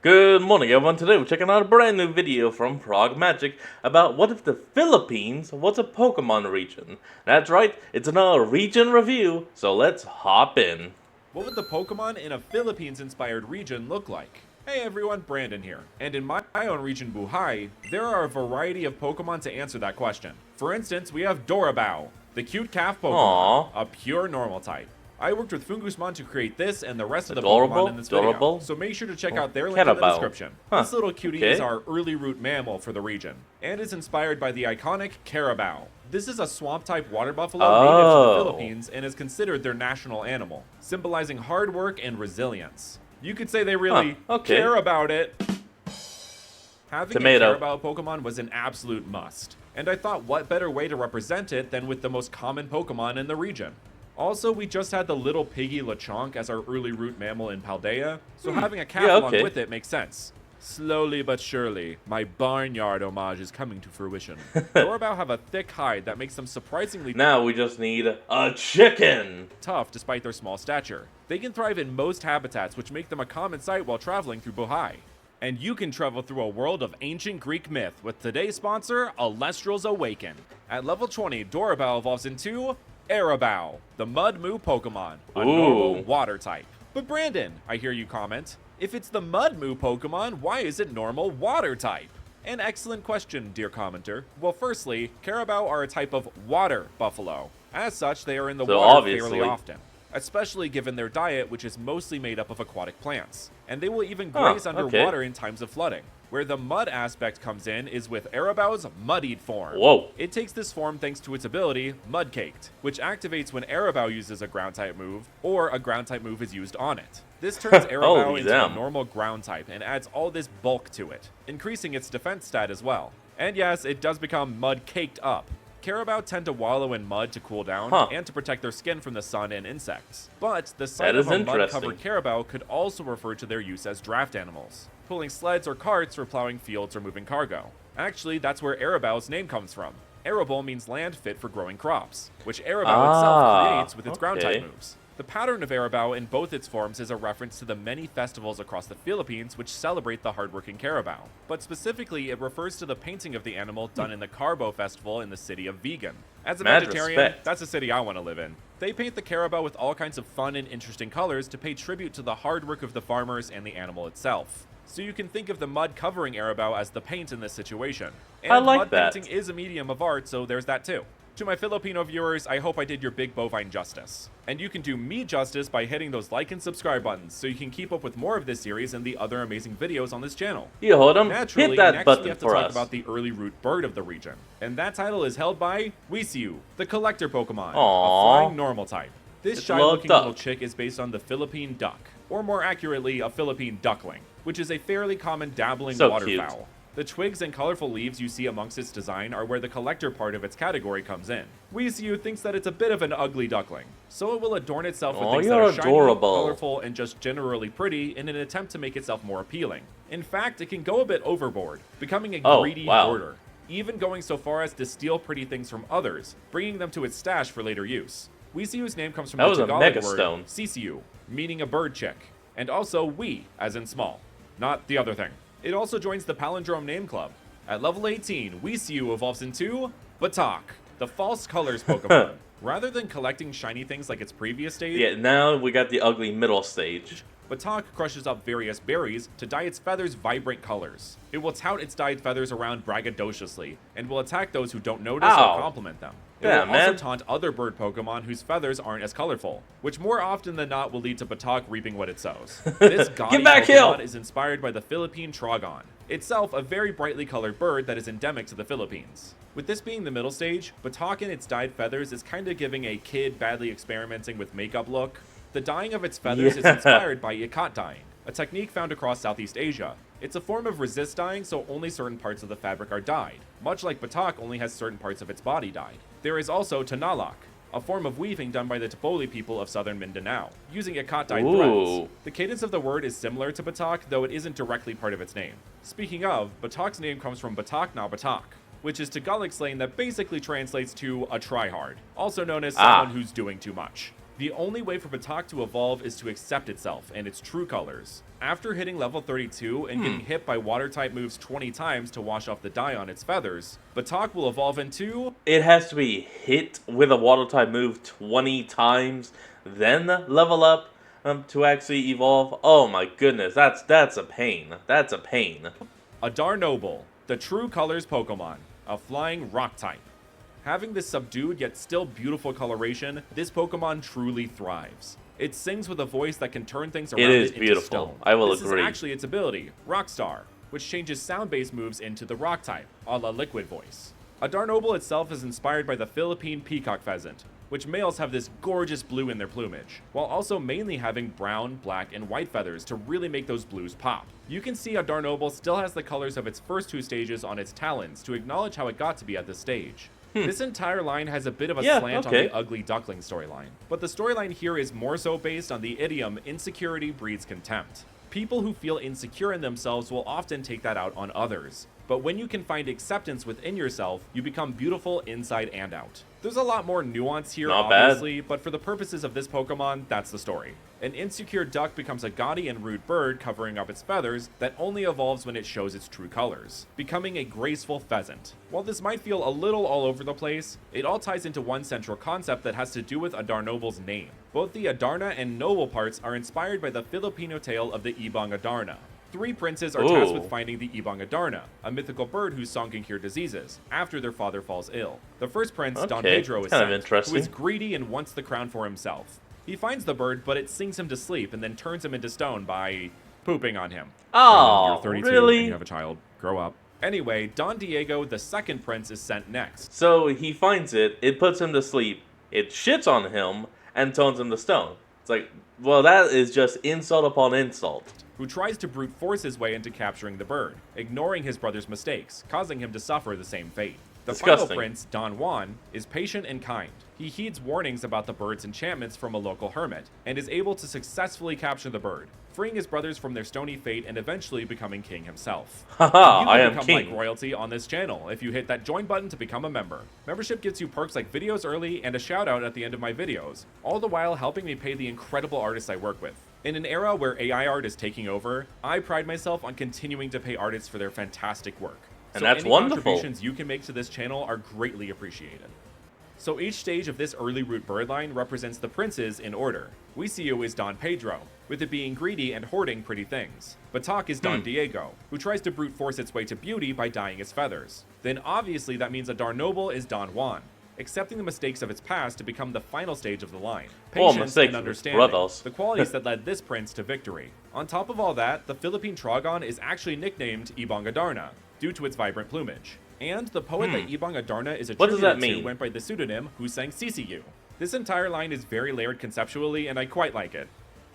Good morning everyone, today we're checking out a brand new video from Frog Magic about what if the Philippines was a Pokemon region. That's right, it's another region review, so let's hop in. What would the Pokemon in a Philippines-inspired region look like? Hey everyone, Brandon here. And in my own region, Buhay, there are a variety of Pokemon to answer that question. For instance, we have Dorabao, the cute calf Pokemon, a pure normal type. I worked with Fungusmon to create this and the rest of the Pokemon in this video, so make sure to check out their link in the description. This little cutie is our early root mammal for the region, and is inspired by the iconic Carabao. This is a swamp-type water buffalo native to the Philippines and is considered their national animal, symbolizing hard work and resilience. You could say they really care about it. Having a Carabao Pokemon was an absolute must, and I thought what better way to represent it than with the most common Pokemon in the region. Also, we just had the little piggy Lechonk as our early root mammal in Paldea, so having a calf along with it makes sense. Slowly but surely, my barnyard homage is coming to fruition. Dorabao have a thick hide that makes them surprisingly now we just need a chicken! Tough despite their small stature. They can thrive in most habitats, which make them a common sight while traveling through Buhay. And you can travel through a world of ancient Greek myth with today's sponsor, Alestral's Awaken. At level 20, Dorabao evolves into Arabao, the Mud Moo Pokemon, a normal water type. But Brandon, I hear you comment, if it's the Mud Moo Pokemon, why is it normal water type? An excellent question, dear commenter. Well, firstly, Carabao are a type of water buffalo. As such, they are in the water fairly often, especially given their diet, which is mostly made up of aquatic plants. And they will even graze underwater in times of flooding. Where the mud aspect comes in is with Arabao's Muddied form. It takes this form thanks to its ability, Mudcaked, which activates when Arabao uses a ground-type move, or a ground-type move is used on it. This turns Arabao into a normal ground type and adds all this bulk to it, increasing its defense stat as well. And yes, it does become mud-caked up. Carabao tend to wallow in mud to cool down and to protect their skin from the sun and insects. But the sight of a mud-covered Carabao could also refer to their use as draft animals, pulling sleds or carts for plowing fields or moving cargo. Actually, that's where Arabao's name comes from. Arable means land fit for growing crops, which Arabao itself creates with its ground-type moves. The pattern of Arabao in both its forms is a reference to the many festivals across the Philippines which celebrate the hardworking Carabao. But specifically, it refers to the painting of the animal done in the Carbo Festival in the city of Vigan. As a vegetarian, that's a city I want to live in. They paint the Carabao with all kinds of fun and interesting colors to pay tribute to the hard work of the farmers and the animal itself. So you can think of the mud covering Arabao as the paint in this situation. And mud painting is a medium of art, so there's that too. To my Filipino viewers, I hope I did your big bovine justice. And you can do me justice by hitting those like and subscribe buttons, so you can keep up with more of this series and the other amazing videos on this channel. Naturally, hit that next button we have to for talk us. about the early root bird of the region. And that title is held by Weisiu, the collector Pokemon, a flying normal type. This shy-looking little chick is based on the Philippine duck, or more accurately, a Philippine duckling, which is a fairly common dabbling waterfowl. The twigs and colorful leaves you see amongst its design are where the collector part of its category comes in. Weisiu thinks that it's a bit of an ugly duckling, so it will adorn itself with things that are shiny, colorful, and just generally pretty in an attempt to make itself more appealing. In fact, it can go a bit overboard, becoming a greedy hoarder, even going so far as to steal pretty things from others, bringing them to its stash for later use. Weisiu's name comes from the Tagalog word sisiu, meaning a bird chick, and also we, as in small, not the other thing. It also joins the Palindrome Name Club. At level 18, Weisiu evolves into Batok, the False Colors Pokemon. Rather than collecting shiny things like its previous stage, now we got the ugly middle stage. Batok crushes up various berries to dye its feathers vibrant colors. It will tout its dyed feathers around braggadociously, and will attack those who don't notice or compliment them. It will also taunt other bird Pokemon whose feathers aren't as colorful, which more often than not will lead to Batok reaping what it sows. This gaudy Pokemon is inspired by the Philippine Trogon, itself a very brightly colored bird that is endemic to the Philippines. With this being the middle stage, Batok and its dyed feathers is kinda giving a kid badly experimenting with makeup look. The dyeing of its feathers is inspired by ikat dyeing, a technique found across Southeast Asia. It's a form of resist dyeing, so only certain parts of the fabric are dyed, much like Batok only has certain parts of its body dyed. There is also Tanalak, a form of weaving done by the Topoli people of southern Mindanao, using ikat dyed threads. The cadence of the word is similar to Batok, though it isn't directly part of its name. Speaking of, Batok's name comes from Batak na Batak, which is Tagalog slang that basically translates to a tryhard, also known as someone who's doing too much. The only way for Batak to evolve is to accept itself and its true colors. After hitting level 32 and getting hit by water-type moves 20 times to wash off the dye on its feathers, Batak will evolve into... It has to be hit with a water-type move 20 times, then level up to actually evolve. Oh my goodness, that's a pain. That's a pain. a Darnoble, the true colors Pokemon, a flying rock type. Having this subdued yet still beautiful coloration, this Pokemon truly thrives. It sings with a voice that can turn things around It is into beautiful. stone. I will this agree. This is actually its ability, Rockstar, which changes sound-based moves into the rock type, a la Liquid Voice. A Darnoble itself is inspired by the Philippine peacock pheasant, which males have this gorgeous blue in their plumage, while also mainly having brown, black, and white feathers to really make those blues pop. You can see a Darnoble still has the colors of its first two stages on its talons to acknowledge how it got to be at this stage. This entire line has a bit of a slant on the Ugly Duckling storyline, but the storyline here is more so based on the idiom insecurity breeds contempt. People who feel insecure in themselves will often take that out on others, but when you can find acceptance within yourself, you become beautiful inside and out. There's a lot more nuance here, obviously, but for the purposes of this Pokemon, that's the story. An insecure duck becomes a gaudy and rude bird covering up its feathers that only evolves when it shows its true colors, becoming a graceful pheasant. While this might feel a little all over the place, it all ties into one central concept that has to do with a Darnoble's name. Both the Adarna and Noble parts are inspired by the Filipino tale of the Ibang Adarna. Three princes are tasked with finding the Ibang Adarna, a mythical bird whose song can cure diseases, after their father falls ill. The first prince, Don Pedro, is sent, who is greedy and wants the crown for himself. He finds the bird, but it sings him to sleep and then turns him into stone by pooping on him. Oh, you're 32 really? And you have a child. Grow up. Anyway, Don Diego, the second prince, is sent next. So he finds it puts him to sleep, it shits on him, and turns him to stone. It's like, well, that is just insult upon insult. Who tries to brute force his way into capturing the bird, ignoring his brother's mistakes, causing him to suffer the same fate. The final prince, Don Juan, is patient and kind. He heeds warnings about the bird's enchantments from a local hermit, and is able to successfully capture the bird, freeing his brothers from their stony fate and eventually becoming king himself. Haha, I am become king. like royalty on this channel if you hit that join button to become a member. Membership gets you perks like videos early and a shout out at the end of my videos, all the while helping me pay the incredible artists I work with. In an era where AI art is taking over, I pride myself on continuing to pay artists for their fantastic work. And so that's any wonderful. Contributions you can make to this channel are greatly appreciated. So each stage of this early root bird line represents the princes in order. Weeseo is Don Pedro, with it being greedy and hoarding pretty things. Batak is Don Diego, who tries to brute force its way to beauty by dyeing its feathers. Then obviously that means a Darnoble is Don Juan, accepting the mistakes of its past to become the final stage of the line. Patience and understanding, the qualities that led this prince to victory. On top of all that, the Philippine Trogon is actually nicknamed Ibang Adarna, due to its vibrant plumage. And the poet that Ibang Adarna is attributed to went by the pseudonym Husang CCU. This entire line is very layered conceptually, and I quite like it.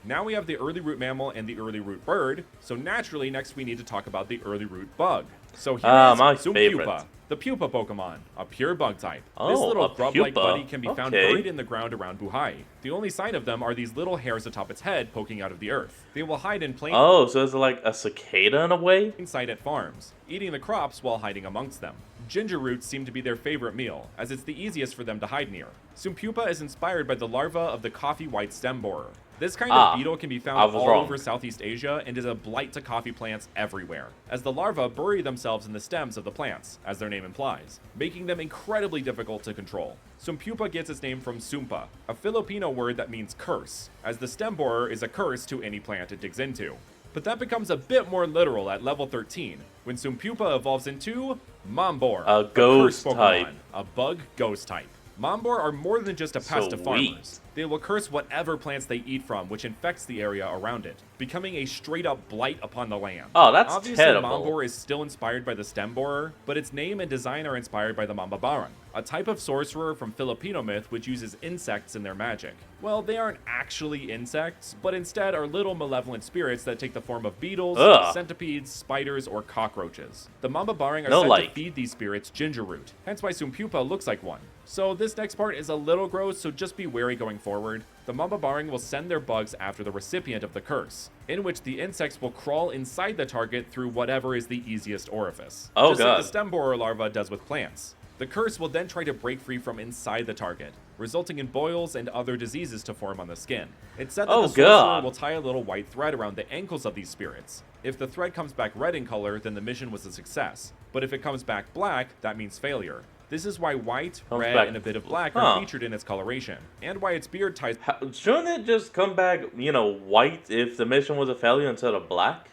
Now we have the early root mammal and the early root bird, so naturally next we need to talk about the early root bug. So here is Sumpupa, the pupa Pokemon, a pure bug type. This little grub-like buddy can be found buried in the ground around Buhai. The only sign of them are these little hairs atop its head poking out of the earth. They will hide in plain so it's like a cicada in a way? sight at farms, eating the crops while hiding amongst them. Ginger roots seem to be their favorite meal, as it's the easiest for them to hide near. Sumpupa is inspired by the larva of the coffee white stem borer. This kind of beetle can be found all over Southeast Asia and is a blight to coffee plants everywhere, as the larvae bury themselves in the stems of the plants, as their name implies, making them incredibly difficult to control. Sumpupa gets its name from sumpa, a Filipino word that means curse, as the stem borer is a curse to any plant it digs into. But that becomes a bit more literal at level 13, when Sumpupa evolves into Mambor, a ghost type. A bug ghost type. Mambor are more than just a pest to farmers. They will curse whatever plants they eat from, which infects the area around it, becoming a straight-up blight upon the land. Oh, that's Obviously, terrible. Mambor is still inspired by the stem borer, but its name and design are inspired by the Mambabaran, a type of sorcerer from Filipino myth which uses insects in their magic. Well, they aren't actually insects, but instead are little malevolent spirits that take the form of beetles, centipedes, spiders, or cockroaches. The Mambabarang are said to feed these spirits ginger root, hence why Sumpupa looks like one. So this next part is a little gross, so just be wary going forward. The Mambabarang will send their bugs after the recipient of the curse, in which the insects will crawl inside the target through whatever is the easiest orifice. Just like the stem borer larva does with plants. The curse will then try to break free from inside the target, resulting in boils and other diseases to form on the skin. It's said that Oh, the sorcerer God. will tie a little white thread around the ankles of these spirits. If the thread comes back red in color, then the mission was a success. But if it comes back black, that means failure. This is why white, Comes red, back- and a bit of black Huh. are featured in its coloration, and why its beard ties Shouldn't it just come back, white if the mission was a failure instead of black?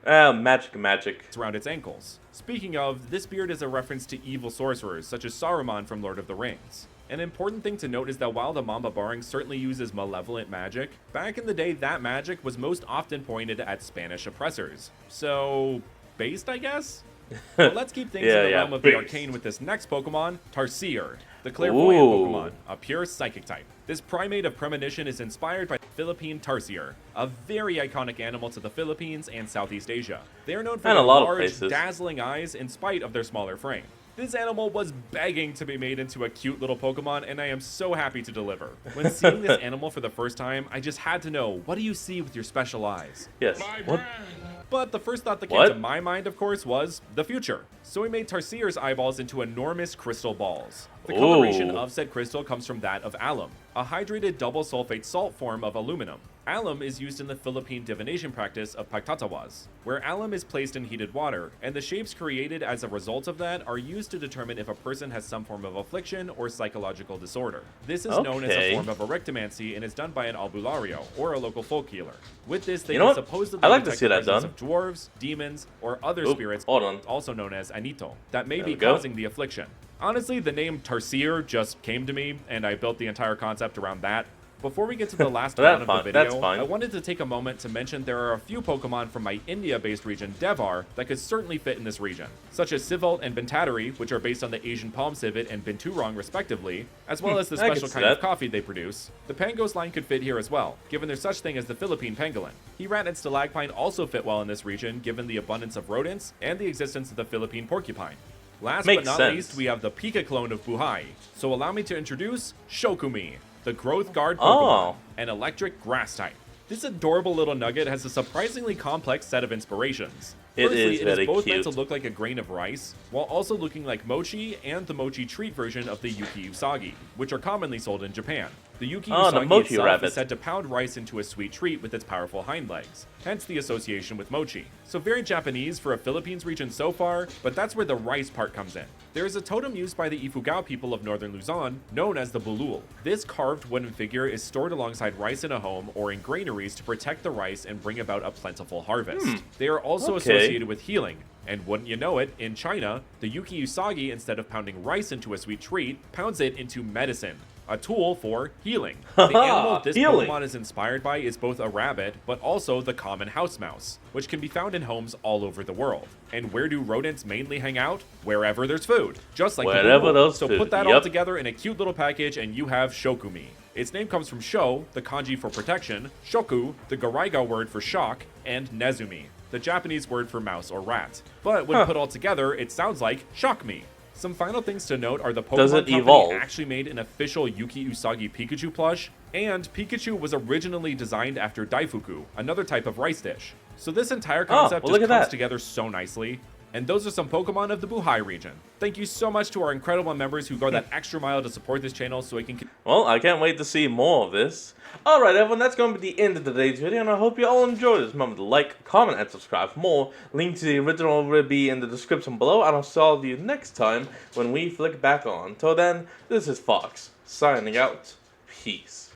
Magic. around its ankles. Speaking of, this beard is a reference to evil sorcerers such as Saruman from Lord of the Rings. An important thing to note is that while the Mamba Barang certainly uses malevolent magic, back in the day that magic was most often pointed at Spanish oppressors. So, based, I guess? But let's keep things in the realm of the based. arcane with this next Pokemon, Tarsier, the clairvoyant Ooh. Pokemon, a pure psychic type. This primate of premonition is inspired by the Philippine Tarsier, a very iconic animal to the Philippines and Southeast Asia. They are known for And their a lot of large, places. dazzling eyes in spite of their smaller frame. This animal was begging to be made into a cute little Pokemon, and I am so happy to deliver. When seeing this animal for the first time, I just had to know, what do you see with your special eyes? Yes. What? But the first thought that came What? to my mind, of course, was the future. So we made Tarsier's eyeballs into enormous crystal balls. The coloration Ooh. of said crystal comes from that of alum, a hydrated double sulfate salt form of aluminum. Alum is used in the Philippine divination practice of Pagtatawas, where alum is placed in heated water, and the shapes created as a result of that are used to determine if a person has some form of affliction or psychological disorder. This is known as a Okay. form of erectomancy and is done by an albulario, or a local folk healer. With this, they You know can what? supposedly I like to detect see the that presence done. of dwarves, demons, or other Oop, spirits, hold on. also known as Anito, that may There be we go. causing the affliction. Honestly, the name Tarsier just came to me, and I built the entire concept around that. Before we get to the last That's round of fine, the that's video, fine. I wanted to take a moment to mention there are a few Pokemon from my India-based region, Devar, that could certainly fit in this region, such as Sivalt and Bentadari, which are based on the Asian palm civet and Binturong respectively, as well as the I can special see kind of that. coffee they produce. The Pangos line could fit here as well, given there's such thing as the Philippine pangolin. Herat and Stalagpine also fit well in this region, given the abundance of rodents and the existence of the Philippine porcupine. Last Makes but not sense. least, we have the Pika clone of Buhai. So allow me to introduce Shokumi, the Growth Guard Oh. Pokemon, an electric grass type. This adorable little nugget has a surprisingly complex set of inspirations. It Firstly, is it very is both meant to cute. look like a grain of rice, while also looking like mochi and the mochi treat version of the Yuki Usagi, which are commonly sold in Japan. The Yuki Oh, the Usagi mochi itself rabbit. is said to pound rice into a sweet treat with its powerful hind legs, hence the association with mochi. So very Japanese for a Philippines region so far, but that's where the rice part comes in. There is a totem used by the Ifugao people of northern Luzon, known as the bulul. This carved wooden figure is stored alongside rice in a home or in granaries to protect the rice and bring about a plentiful harvest. They are also Okay. associated with healing, and wouldn't you know it, in China, the Yuki Usagi, instead of pounding rice into a sweet treat, pounds it into medicine, a tool for healing. The animal this Healing. Pokemon is inspired by is both a rabbit, but also the common house mouse, which can be found in homes all over the world. And where do rodents mainly hang out? Wherever there's food, just like the Wherever Bulul. there's So food, put that all yep. together in a cute little package and you have Shokumi. Its name comes from Sho, the kanji for protection, Shoku, the Garaiga word for shock, and Nezumi, the Japanese word for mouse or rat. But when put all together, it sounds like Shock Me. Some final things to note are the Does Pokemon it Company evolve? actually made an official Yuki Usagi Pikachu plush, and Pikachu was originally designed after Daifuku, another type of rice dish. So this entire concept well, look just at comes that. together so nicely. And those are some Pokemon of the Buhai region. Thank you so much to our incredible members who go that extra mile to support this channel so we can Well, I can't wait to see more of this. Alright everyone, that's going to be the end of today's video, and I hope you all enjoyed this. Remember to like, comment, and subscribe for more. Link to the original will be in the description below, and I'll see you next time when we flick back on. Till then, this is Fox, signing out. Peace.